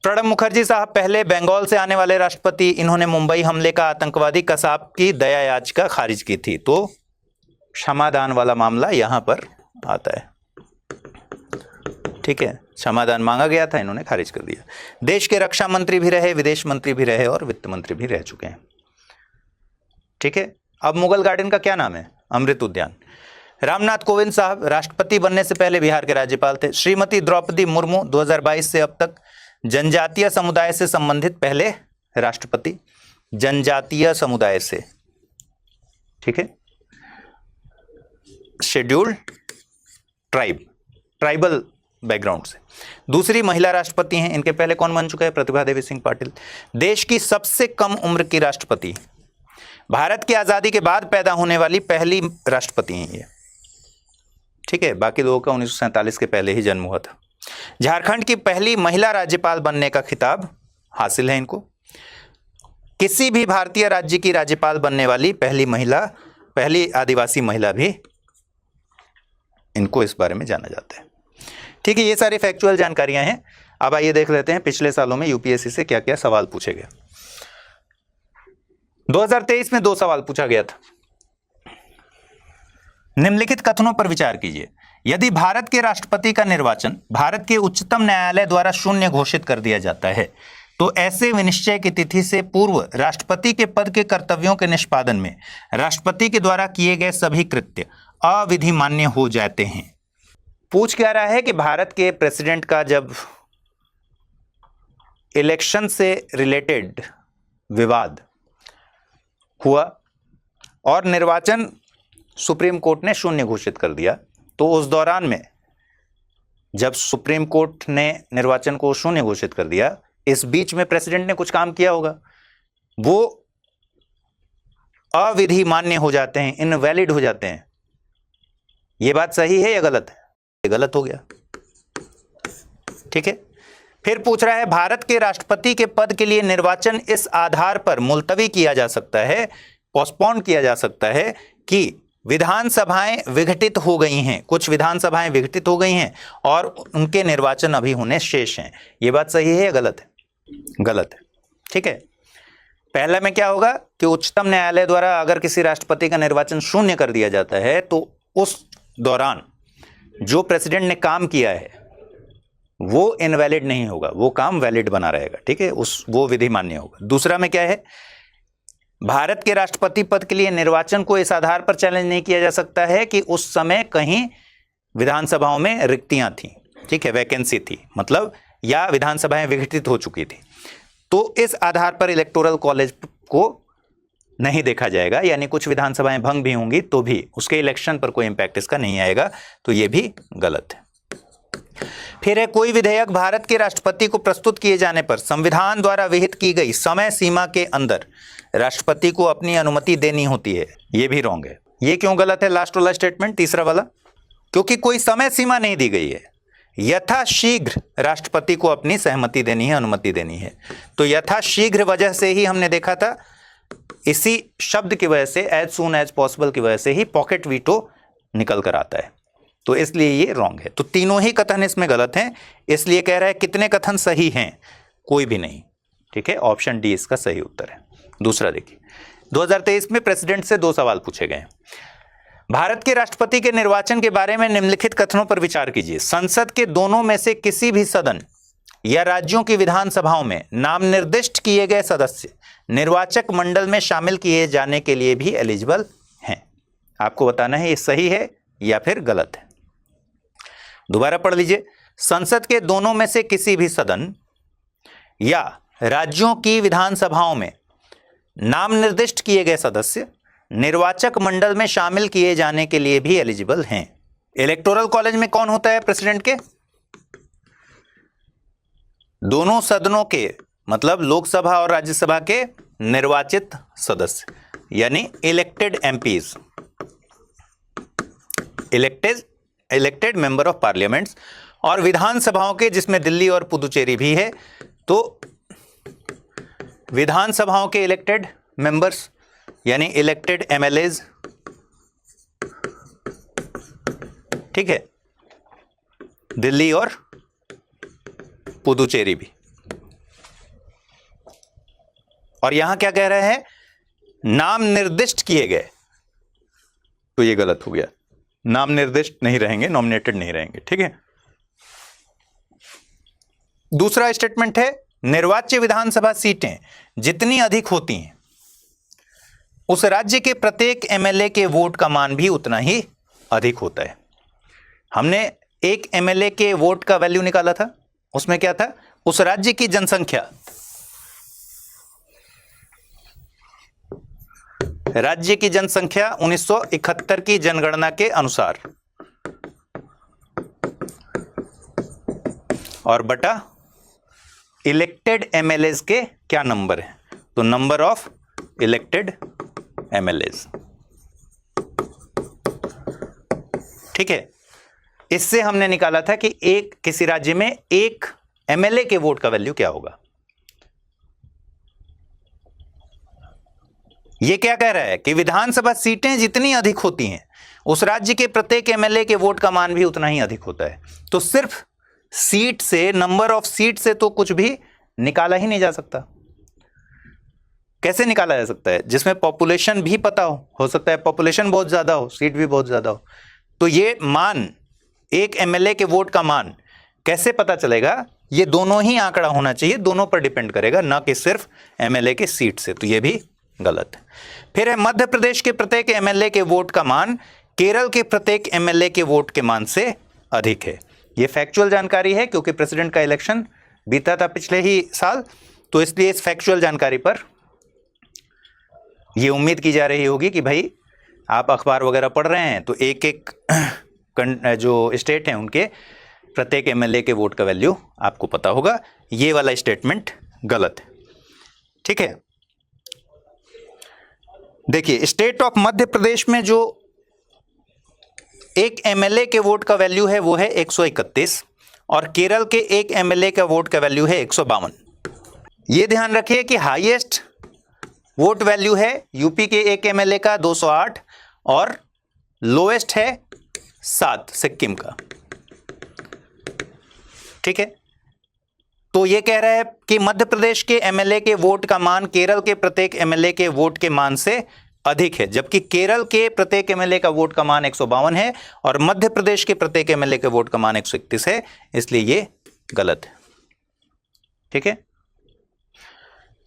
प्रणब मुखर्जी साहब पहले बंगाल से आने वाले राष्ट्रपति, इन्होंने मुंबई हमले का आतंकवादी कसाब की दया याचिका खारिज की थी, तो क्षमादान वाला मामला यहां पर आता है। ठीक है, क्षमादान मांगा गया था, इन्होंने खारिज कर दिया। देश के रक्षा मंत्री भी रहे, विदेश मंत्री भी रहे और वित्त मंत्री भी रह चुके हैं। ठीक है, अब मुगल गार्डन का क्या नाम है? अमृत उद्यान। रामनाथ कोविंद साहब राष्ट्रपति बनने से पहले बिहार के राज्यपाल थे। श्रीमती द्रौपदी मुर्मू 2022 से अब तक जनजातीय समुदाय से संबंधित पहले राष्ट्रपति, जनजातीय समुदाय से। ठीक है, शेड्यूल्ड ट्राइबल बैकग्राउंड से दूसरी महिला राष्ट्रपति हैं। इनके पहले कौन बन चुका है? प्रतिभा देवी सिंह पाटिल। देश की सबसे कम उम्र की राष्ट्रपति, भारत की आजादी के बाद पैदा होने वाली पहली राष्ट्रपति हैं ये। ठीक है, बाकी लोगों का 1947 के पहले ही जन्म हुआ था। झारखंड की पहली महिला राज्यपाल बनने का खिताब हासिल है इनको। किसी भी भारतीय राज्य की राज्यपाल बनने वाली पहली महिला, पहली आदिवासी महिला भी इनको इस बारे में जाना जाता है। ठीक है, ये सारी फैक्चुअल जानकारियां हैं। अब आइए देख लेते हैं पिछले सालों में यूपीएससी से क्या क्या सवाल पूछे गए। 2023 में 2 सवाल पूछा गया था। निम्नलिखित कथनों पर विचार कीजिए। यदि भारत के राष्ट्रपति का निर्वाचन भारत के उच्चतम न्यायालय द्वारा शून्य घोषित कर दिया जाता है, तो ऐसे विनिश्चय की तिथि से पूर्व राष्ट्रपति के पद के कर्तव्यों के निष्पादन में राष्ट्रपति के द्वारा किए गए सभी कृत्य अविधि मान्य हो जाते हैं। पूछ क्या रहा है कि भारत के प्रेसिडेंट का जब इलेक्शन से रिलेटेड विवाद हुआ और निर्वाचन सुप्रीम कोर्ट ने शून्य घोषित कर दिया, तो उस दौरान में जब सुप्रीम कोर्ट ने निर्वाचन को शून्य घोषित कर दिया, इस बीच में प्रेसिडेंट ने कुछ काम किया होगा, वो अविधि मान्य हो जाते हैं, इनवैलिड हो जाते हैं। ये बात सही है या गलत है? ये गलत हो गया। ठीक है, फिर पूछ रहा है भारत के राष्ट्रपति के पद के लिए निर्वाचन इस आधार पर मुलतवी किया जा सकता है, पोस्टपोन किया जा सकता है कि विधानसभाएं विघटित हो गई हैं, कुछ विधानसभाएं विघटित हो गई हैं और उनके निर्वाचन अभी होने शेष हैं। ये बात सही है या गलत है? गलत है। ठीक है, पहला में क्या होगा कि उच्चतम न्यायालय द्वारा अगर किसी राष्ट्रपति का निर्वाचन शून्य कर दिया जाता है, तो उस दौरान जो प्रेसिडेंट ने काम किया है वो इनवैलिड नहीं होगा, वो काम वैलिड बना रहेगा। ठीक है, वो विधि मान्य होगा। दूसरा में क्या है, भारत के राष्ट्रपति पद के लिए निर्वाचन को इस आधार पर चैलेंज नहीं किया जा सकता है कि उस समय कहीं विधानसभाओं में रिक्तियां थी। ठीक है, वैकेंसी थी, मतलब या विधानसभाएं विघटित हो चुकी थी, तो इस आधार पर इलेक्टोरल कॉलेज को नहीं देखा जाएगा, यानी कुछ विधानसभाएं भंग भी होंगी तो भी उसके इलेक्शन पर कोई इंपैक्ट इसका नहीं आएगा, तो यह भी गलत है। फिर है, कोई विधेयक भारत के राष्ट्रपति को प्रस्तुत किए जाने पर संविधान द्वारा विहित की गई समय सीमा के अंदर राष्ट्रपति को अपनी अनुमति देनी होती है। यह भी रॉन्ग है। ये क्यों गलत है? लास्ट वाला स्टेटमेंट, तीसरा वाला, क्योंकि कोई समय सीमा नहीं दी गई है, यथाशीघ्र राष्ट्रपति को अपनी सहमति देनी है, अनुमति देनी है। तो यथाशीघ्र वजह से ही हमने देखा था, इसी शब्द की वजह से, एज सून एज पॉसिबल की वजह से ही पॉकेट वीटो निकल कर आता है, तो इसलिए ये रॉन्ग है। तो तीनों ही कथन इसमें गलत हैं, इसलिए कह रहा है कितने कथन सही हैं, कोई भी नहीं। ठीक है, ऑप्शन डी इसका सही उत्तर है। दूसरा देखिए, 2023 में प्रेसिडेंट से 2 सवाल पूछे गए। भारत के राष्ट्रपति के निर्वाचन के बारे में निम्नलिखित कथनों पर विचार कीजिए। संसद के दोनों में से किसी भी सदन या राज्यों की विधानसभाओं में नाम निर्दिष्ट किए गए सदस्य निर्वाचक मंडल में शामिल किए जाने के लिए भी एलिजिबल हैं। आपको बताना है ये सही है या फिर गलत है। दोबारा पढ़ लीजिए, संसद के दोनों में से किसी भी सदन या राज्यों की विधानसभाओं में नाम निर्दिष्ट किए गए सदस्य निर्वाचक मंडल में शामिल किए जाने के लिए भी एलिजिबल हैं। इलेक्टोरल कॉलेज में कौन होता है प्रेसिडेंट के? दोनों सदनों के, मतलब लोकसभा और राज्यसभा के निर्वाचित सदस्य, यानी elected MPs, elected member of parliaments, और विधानसभाओं के, जिसमें दिल्ली और पुदुचेरी भी है, तो विधानसभाओं के इलेक्टेड मेंबर्स यानी इलेक्टेड एमएलएज। ठीक है, दिल्ली और पुदुचेरी भी। और यहां क्या कह रहे हैं? नाम निर्दिष्ट किए गए, तो ये गलत हो गया। नाम निर्दिष्ट नहीं रहेंगे, नॉमिनेटेड नहीं रहेंगे। ठीक है, दूसरा स्टेटमेंट है, निर्वाच्य विधानसभा सीटें जितनी अधिक होती हैं उस राज्य के प्रत्येक एमएलए के वोट का मान भी उतना ही अधिक होता है। हमने एक एमएलए के वोट का वैल्यू निकाला था, उसमें क्या था? उस राज्य की जनसंख्या, राज्य की जनसंख्या 1971 की जनगणना के अनुसार, और बटा इलेक्टेड एमएलएज के क्या नंबर है, तो नंबर ऑफ इलेक्टेड एमएलएज। ठीक है, इससे हमने निकाला था कि एक किसी राज्य में एक एमएलए के वोट का वैल्यू क्या होगा। यह क्या कह रहा है कि विधानसभा सीटें जितनी अधिक होती हैं उस राज्य के प्रत्येक एमएलए के वोट का मान भी उतना ही अधिक होता है। तो सिर्फ सीट से, नंबर ऑफ सीट से तो कुछ भी निकाला ही नहीं जा सकता। कैसे निकाला जा सकता है? जिसमें पॉपुलेशन भी पता हो सकता है पॉपुलेशन बहुत ज्यादा हो, सीट भी बहुत ज्यादा हो। तो ये मान, एक एमएलए के वोट का मान कैसे पता चलेगा? ये दोनों ही आंकड़ा होना चाहिए, दोनों पर डिपेंड करेगा, ना कि सिर्फ एमएलए के सीट से। तो ये भी गलत है। फिर है, मध्य प्रदेश के प्रत्येक एमएलए के वोट का मान केरल के प्रत्येक एमएलए के वोट के मान से अधिक है। ये फैक्चुअल जानकारी है, क्योंकि प्रेसिडेंट का इलेक्शन बीता था पिछले ही साल, तो इसलिए इस फैक्चुअल जानकारी पर ये उम्मीद की जा रही होगी कि भाई आप अखबार वगैरह पढ़ रहे हैं, तो एक एक जो स्टेट हैं उनके प्रत्येक एमएलए के वोट का वैल्यू आपको पता होगा। ये वाला स्टेटमेंट गलत है। ठीक है, देखिए, स्टेट ऑफ मध्य प्रदेश में जो एक एमएलए के वोट का वैल्यू है वो है 131, और केरल के एक एमएलए का वोट का वैल्यू है 152। ये ध्यान रखिए कि हाईएस्ट वोट वैल्यू है यूपी के एक एमएलए का 208, और लोएस्ट है 7 सिक्किम का। ठीक है, तो ये कह रहा है कि मध्य प्रदेश के एमएलए के वोट का मान केरल के प्रत्येक एमएलए के वोट के मान से अधिक है, जबकि केरल के प्रत्येक एमएलए का वोट का मान 152 है और मध्य प्रदेश के प्रत्येक एमएलए के वोट का मान 131 है, इसलिए ये गलत है। ठीक है,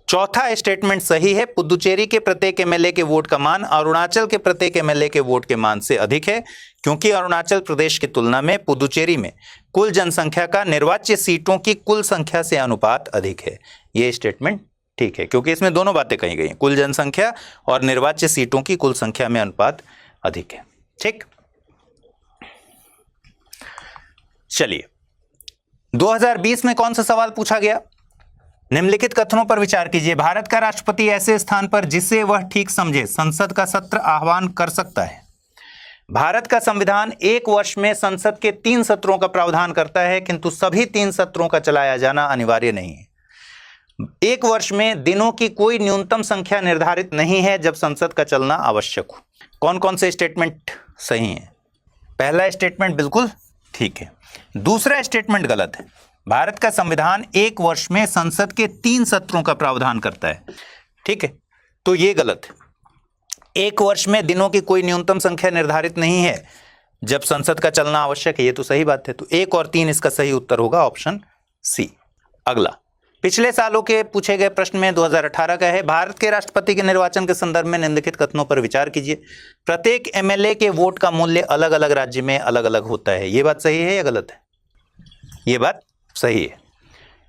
चौथा स्टेटमेंट सही है। पुदुचेरी के प्रत्येक एमएलए के वोट का मान अरुणाचल के प्रत्येक एमएलए के वोट के मान से अधिक है, क्योंकि अरुणाचल प्रदेश की तुलना में पुदुचेरी में कुल जनसंख्या का निर्वाच्य सीटों की कुल संख्या से अनुपात अधिक है। यह स्टेटमेंट ठीक है, क्योंकि इसमें दोनों बातें कही गई, कुल जनसंख्या और निर्वाच्य सीटों की कुल संख्या में अनुपात अधिक है। ठीक, चलिए, 2020 में कौन सा सवाल पूछा गया? निम्नलिखित कथनों पर विचार कीजिए। भारत का राष्ट्रपति ऐसे स्थान पर जिसे वह ठीक समझे संसद का सत्र आह्वान कर सकता है। भारत का संविधान एक वर्ष में संसद के 3 सत्रों का प्रावधान करता है, किंतु सभी 3 सत्रों का चलाया जाना अनिवार्य नहीं है। एक वर्ष में दिनों की कोई न्यूनतम संख्या निर्धारित नहीं है जब संसद का चलना आवश्यक हो। कौन कौन से स्टेटमेंट सही हैं? पहला स्टेटमेंट बिल्कुल ठीक है, दूसरा स्टेटमेंट गलत है। भारत का संविधान एक वर्ष में संसद के 3 सत्रों का प्रावधान करता है, ठीक है, तो ये गलत है। एक वर्ष में दिनों की कोई न्यूनतम संख्या निर्धारित नहीं है जब संसद का चलना आवश्यक है, ये तो सही बात है। तो 1 और 3 इसका सही उत्तर होगा ऑप्शन सी। अगला, पिछले सालों के पूछे गए प्रश्न में 2018 का है, भारत के राष्ट्रपति के निर्वाचन के संदर्भ में निम्नलिखित कथनों पर विचार कीजिए। प्रत्येक एमएलए के वोट का मूल्य अलग अलग राज्य में अलग अलग होता है। ये बात सही है या गलत है? ये बात सही है।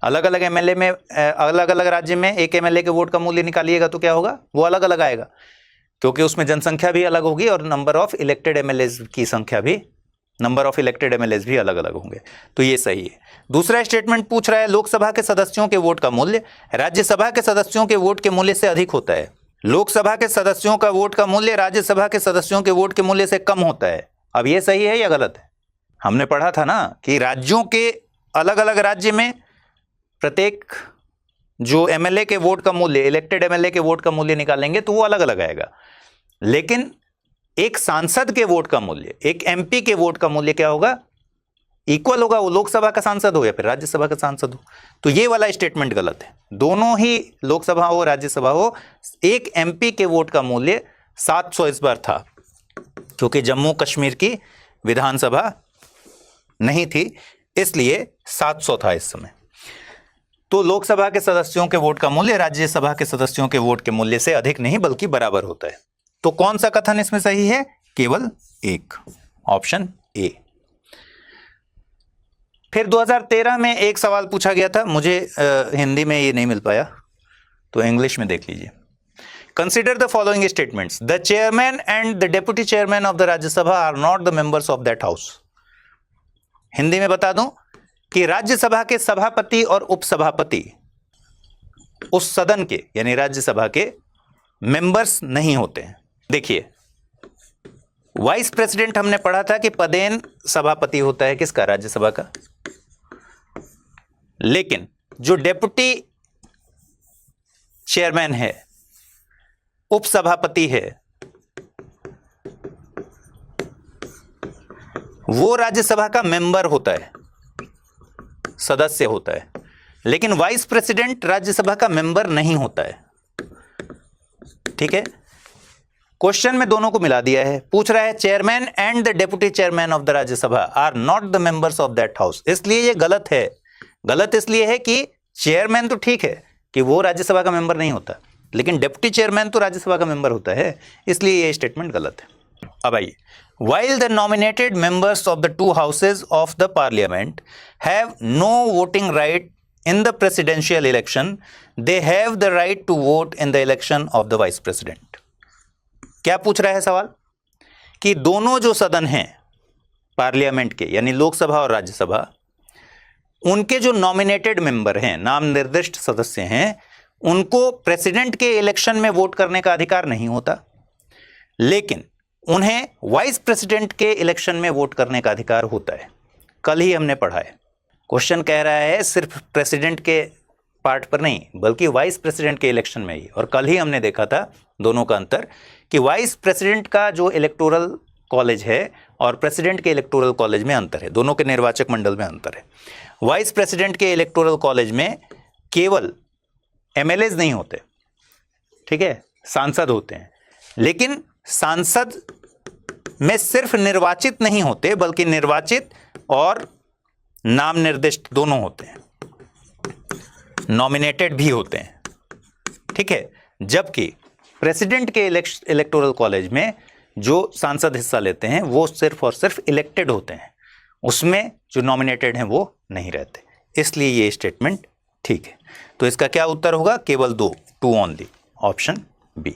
अलग अलग एमएलए में अलग अलग राज्य में एक एमएलए के वोट का मूल्य निकालिएगा तो क्या होगा? वो अलग अलग आएगा, क्योंकि उसमें जनसंख्या भी अलग होगी और नंबर ऑफ इलेक्टेड एमएलए की संख्या भी, नंबर ऑफ इलेक्टेड एमएलए भी अलग अलग होंगे, तो ये सही है। दूसरा स्टेटमेंट पूछ रहा है, लोकसभा के सदस्यों के वोट का मूल्य राज्यसभा के सदस्यों के वोट के मूल्य से अधिक होता है। लोकसभा के सदस्यों का वोट का मूल्य राज्यसभा के सदस्यों के वोट के मूल्य से कम होता है। अब ये सही है या गलत है? हमने पढ़ा था ना कि राज्यों के अलग अलग राज्य में प्रत्येक जो एमएलए के वोट का मूल्य, इलेक्टेड एमएलए के वोट का मूल्य निकालेंगे तो वो अलग अलग आएगा, लेकिन एक सांसद के वोट का मूल्य, एक एमपी के वोट का मूल्य क्या होगा? इक्वल होगा, वो लोकसभा का सांसद हो या फिर राज्यसभा का सांसद हो। तो ये वाला स्टेटमेंट गलत है। दोनों ही लोकसभा हो राज्यसभा हो, एक एमपी के वोट का मूल्य 700 इस बार था, क्योंकि जम्मू कश्मीर की विधानसभा नहीं थी, इसलिए 700 था इस समय। तो लोकसभा के सदस्यों के वोट का मूल्य राज्यसभा के सदस्यों के वोट के मूल्य से अधिक नहीं बल्कि बराबर होता है। तो कौन सा कथन इसमें सही है? केवल एक, ऑप्शन ए। फिर 2013 में एक सवाल पूछा गया था, मुझे हिंदी में ये नहीं मिल पाया तो इंग्लिश में देख लीजिए। Consider the following statements, the chairman and the deputy chairman of the Rajya Sabha are not the members of that house. Hindi में बता दूं कि राज्यसभा के सभापति और उपसभापति उस सदन के यानी राज्यसभा के मेंबर्स नहीं होते हैं। देखिए, वाइस प्रेसिडेंट हमने पढ़ा था कि पदेन सभापति होता है किसका? राज्यसभा का। लेकिन जो डेप्यूटी चेयरमैन है, उपसभापति है, वो राज्यसभा का मेंबर होता है, सदस्य होता है, लेकिन वाइस प्रेसिडेंट राज्यसभा का मेंबर नहीं होता है। ठीक है, क्वेश्चन में दोनों को मिला दिया है। पूछ रहा है chairman and the deputy chairman of the Rajya Sabha are not the members of that house, इसलिए ये गलत है। गलत इसलिए है कि चेयरमैन तो ठीक है कि वो राज्यसभा का मेंबर नहीं होता, लेकिन डेप्यूटी चेयरमैन तो राज्यसभा का मेंबर होता है, इसलिए ये स्टेटमेंट गलत है। अब आइए, while the nominated members of the two houses of the parliament have no voting right in the presidential election, they have the right to vote in the election of the vice president। क्या पूछ रहा है सवाल कि दोनों जो सदन हैं पार्लियामेंट के यानी लोकसभा और राज्यसभा, उनके जो नॉमिनेटेड मेंबर हैं, नाम निर्दिष्ट सदस्य हैं, उनको प्रेसिडेंट के इलेक्शन में वोट करने का अधिकार नहीं होता, लेकिन उन्हें वाइस प्रेसिडेंट के इलेक्शन में वोट करने का अधिकार होता है। कल ही हमने पढ़ा है, क्वेश्चन कह रहा है सिर्फ प्रेसिडेंट के पार्ट पर नहीं बल्कि वाइस प्रेसिडेंट के इलेक्शन में ही। और कल ही हमने देखा था दोनों का अंतर कि वाइस प्रेसिडेंट का जो इलेक्टोरल कॉलेज है और प्रेसिडेंट के इलेक्टोरल कॉलेज में अंतर है, दोनों के निर्वाचक मंडल में अंतर है। वाइस प्रेसिडेंट के इलेक्टोरल कॉलेज में केवल एमएलएज नहीं होते, ठीक है, सांसद होते हैं, लेकिन सांसद में सिर्फ निर्वाचित नहीं होते बल्कि निर्वाचित और नाम निर्दिष्ट दोनों होते हैं, नॉमिनेटेड भी होते हैं। ठीक है, जबकि प्रेसिडेंट के इलेक्टोरल कॉलेज में जो सांसद हिस्सा लेते हैं वो सिर्फ और सिर्फ इलेक्टेड होते हैं, उसमें जो नॉमिनेटेड हैं वो नहीं रहते, इसलिए ये स्टेटमेंट ठीक है। तो इसका क्या उत्तर होगा? केवल 2 ओनली, ऑप्शन बी।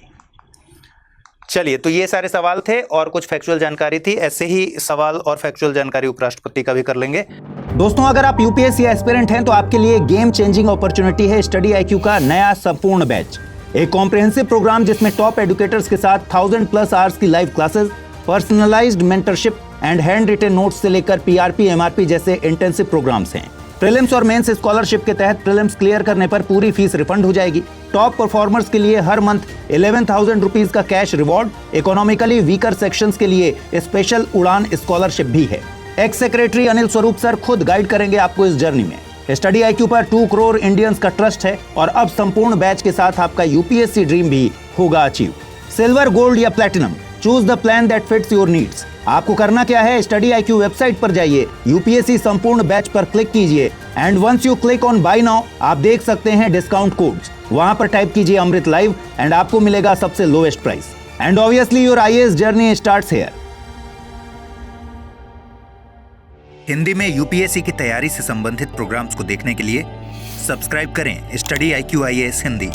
चलिए, तो ये सारे सवाल थे और कुछ फैक्चुअल जानकारी थी। ऐसे ही सवाल और फैक्चुअल जानकारी उपराष्ट्रपति का भी कर लेंगे। दोस्तों, अगर आप यूपीएससी एस्पिरेंट हैं तो आपके लिए गेम चेंजिंग अपॉर्चुनिटी है स्टडी आईक्यू का नया संपूर्ण बैच। एक कॉम्प्रिहेंसिव प्रोग्राम जिसमें टॉप एडुकेटर्स के साथ 1000+ आवर्स की live classes, personalised mentorship and hand written notes से लेकर पीआरपी एमआरपी जैसे इंटेंसिव प्रोग्राम्स हैं। प्रीलिम्स और मेंस स्कॉलरशिप के तहत प्रीलिम्स क्लियर करने पर पूरी फीस रिफंड हो जाएगी। टॉप परफॉर्मर्स के लिए हर मंथ 11,000 रुपीज का cash reward, economically weaker sections के लिए स्पेशल उड़ान स्कॉलरशिप भी है। X secretary Anil Swarup sir खुद गाइड करेंगे आपको इस जर्नी में। स्टडी IQ पर 2 करोड़ इंडियंस का ट्रस्ट है और अब संपूर्ण बैच के साथ आपका यूपीएससी ड्रीम भी होगा अचीव। सिल्वर, गोल्ड या platinum, choose the plan that fits your needs. आपको करना क्या है, स्टडी IQ वेबसाइट पर जाइए, यूपीएससी संपूर्ण बैच पर क्लिक कीजिए and once you click on buy now आप देख सकते हैं डिस्काउंट कोड्स। वहां पर टाइप कीजिए अमृत लाइव एंड आपको मिलेगा सबसे lowest price and obviously your IAS journey starts here. Hindi में यूपीएससी की तैयारी से संबंधित प्रोग्राम्स को देखने के लिए सब्सक्राइब करें स्टडी IQ IAS हिंदी।